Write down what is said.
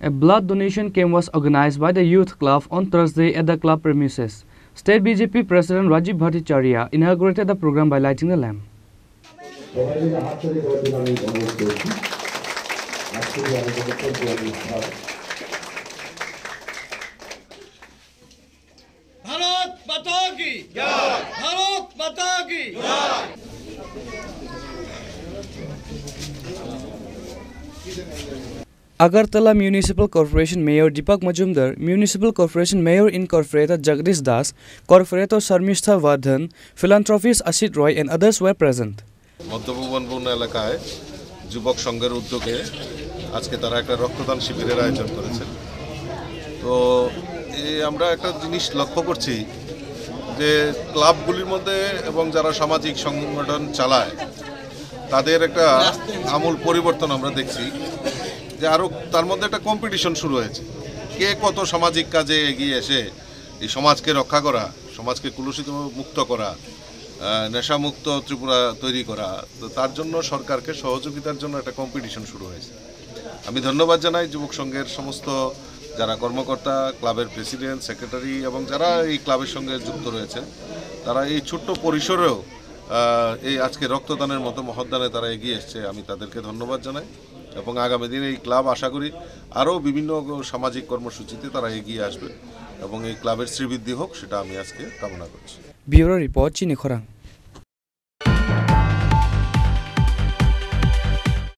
A blood donation camp was organized by the youth club on Thursday at the club premises. State BJP President Rajiv Bhattacharya inaugurated the program by lighting the lamp. Bharat माता की जय, भारत माता की जय। Agartala Municipal Corporation Mayor Deepak Majumdar, Municipal Corporation Mayor Incorporated Jagdish Das, Corporator Sharmistha Vardhan, philanthropist Ashit Roy and others were present. মধ্যভুবনপূর্ণ এলাকায় যুবক সংঘের উদ্যোগে আজকে তারা একটা রক্তদান শিবিরের আয়োজন করেছে। তো আমরা একটা জিনিস লক্ষ্য করছি যে ক্লাবগুলির মধ্যে এবং যারা সামাজিক সংগঠন চালায় তাদের একটা আমূল পরিবর্তন আমরা দেখছি যে আরও তার মধ্যে একটা কম্পিটিশন শুরু হয়েছে, কে কত সামাজিক কাজে এগিয়ে এসে এই সমাজকে রক্ষা করা, সমাজকে কলুষিত মুক্ত করা, নেশামুক্ত ত্রিপুরা তৈরি করা। তো তার জন্য সরকারকে সহযোগিতার জন্য একটা কম্পিটিশন শুরু হয়েছে। আমি ধন্যবাদ জানাই যুবক সংঘের সমস্ত যারা কর্মকর্তা, ক্লাবের প্রেসিডেন্ট, সেক্রেটারি এবং যারা এই ক্লাবের সঙ্গে যুক্ত রয়েছেন, তারা এই ছোট্ট পরিসরেও এই আজকে রক্তদানের মতো মহৎদানে তারা এগিয়ে এসছে। আমি তাদেরকে ধন্যবাদ জানাই এবং আগামী দিনে এই ক্লাব আশা করি আরও বিভিন্ন সামাজিক কর্মসূচিতে তারা এগিয়ে আসবে এবং এই ক্লাবের শ্রীবৃদ্ধি হোক, সেটা আমি আজকে কামনা করছি। Bureau Report, Chini Khorang.